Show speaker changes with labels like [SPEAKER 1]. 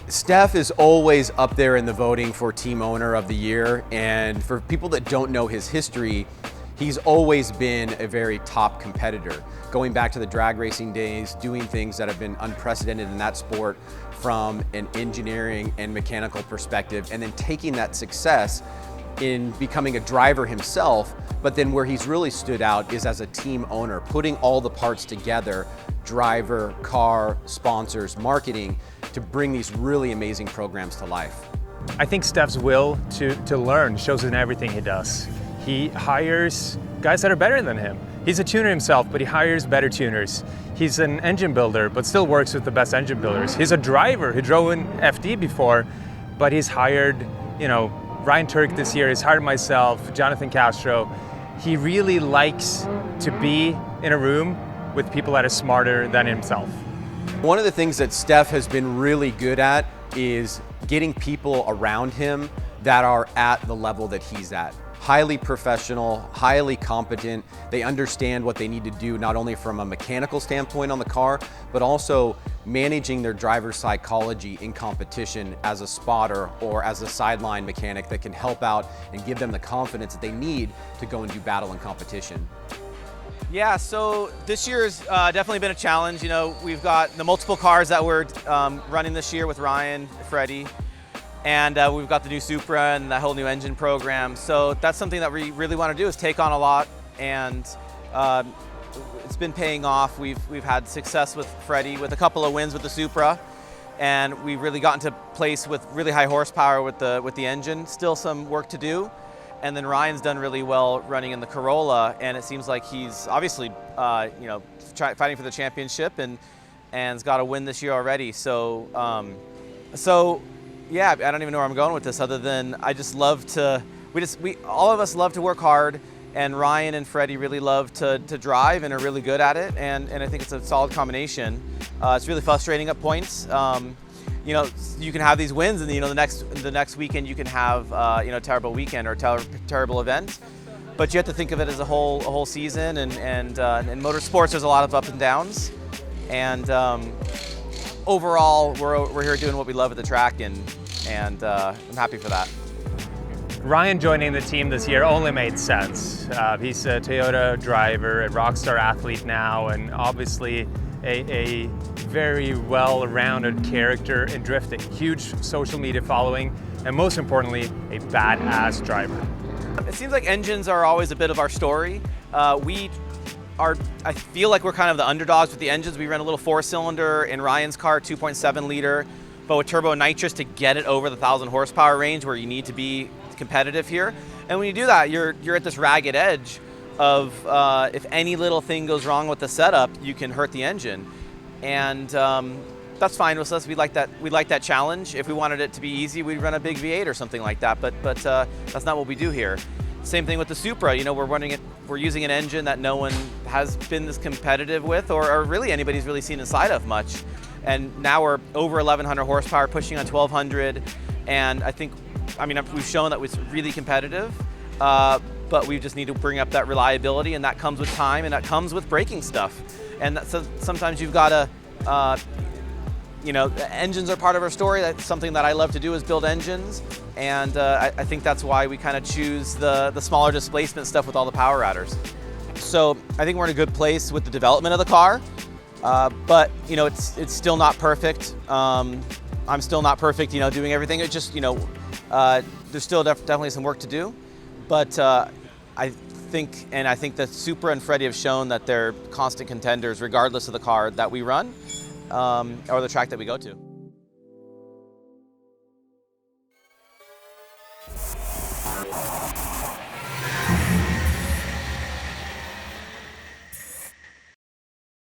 [SPEAKER 1] Steph is always up there in the voting for Team Owner of the Year, and for people that don't know his history, he's always been a very top competitor. Going back to the drag racing days, doing things that have been unprecedented in that sport from an engineering and mechanical perspective, and then taking that success in becoming a driver himself, but then where he's really stood out is as a team owner, putting all the parts together, driver, car, sponsors, marketing, to bring these really amazing programs to life.
[SPEAKER 2] I think Steph's will to learn shows in everything he does. He hires guys that are better than him. He's a tuner himself, but he hires better tuners. He's an engine builder, but still works with the best engine builders. He's a driver who drove in FD before, but he's hired, Ryan Turk this year, he's hired myself, Jonathan Castro. He really likes to be in a room with people that are smarter than himself.
[SPEAKER 1] One of the things that Steph has been really good at is getting people around him that are at the level that he's at. Highly professional, highly competent. They understand what they need to do, not only from a mechanical standpoint on the car, but also managing their driver's psychology in competition as a spotter or as a sideline mechanic that can help out and give them the confidence that they need to go and do battle and competition.
[SPEAKER 3] Yeah, so this year's definitely been a challenge. We've got the multiple cars that we're running this year with Ryan, Freddie, and we've got the new Supra and the whole new engine program. So that's something that we really want to do, is take on a lot, and it's been paying off. We've had success with Freddie with a couple of wins with the Supra, and we've really gotten to place with really high horsepower with the engine. Still some work to do. And then Ryan's done really well running in the Corolla, and it seems like he's obviously, fighting for the championship and has got a win this year already. So yeah, I don't even know where I'm going with this, other than I just love to. All of us love to work hard, and Ryan and Freddie really love to drive and are really good at it, and I think it's a solid combination. It's really frustrating at points. You can have these wins, and the next weekend you can have a terrible weekend or a terrible event. But you have to think of it as a whole season, and in motorsports there's a lot of ups and downs. And overall, we're here doing what we love at the track, and I'm happy for that.
[SPEAKER 2] Ryan joining the team this year only made sense. He's a Toyota driver, a rockstar athlete now, and obviously a very well-rounded character in drifting. Huge social media following, and most importantly, a badass driver.
[SPEAKER 3] It seems like engines are always a bit of our story. I feel like we're kind of the underdogs with the engines. We ran a little 4-cylinder in Ryan's car, 2.7 liter, but with turbo nitrous to get it over the 1,000 horsepower range where you need to be competitive here. And when you do that, you're at this ragged edge of if any little thing goes wrong with the setup, you can hurt the engine. And that's fine with us. We like that challenge. If we wanted it to be easy, we'd run a big V8 or something like that. But that's not what we do here. Same thing with the Supra. We're using an engine that no one has been this competitive with, or really anybody's really seen inside of much. And now we're over 1,100 horsepower, pushing on 1,200. And we've shown that it's really competitive. But we just need to bring up that reliability, and that comes with time, and that comes with braking stuff. And sometimes you've got to, engines are part of our story. That's something that I love to do, is build engines. And I think that's why we kind of choose the smaller displacement stuff with all the power adders. So I think we're in a good place with the development of the car, but it's still not perfect. I'm still not perfect, doing everything. It's just, there's still definitely some work to do. But I think that Supra and Freddie have shown that they're constant contenders regardless of the car that we run or the track that we go to.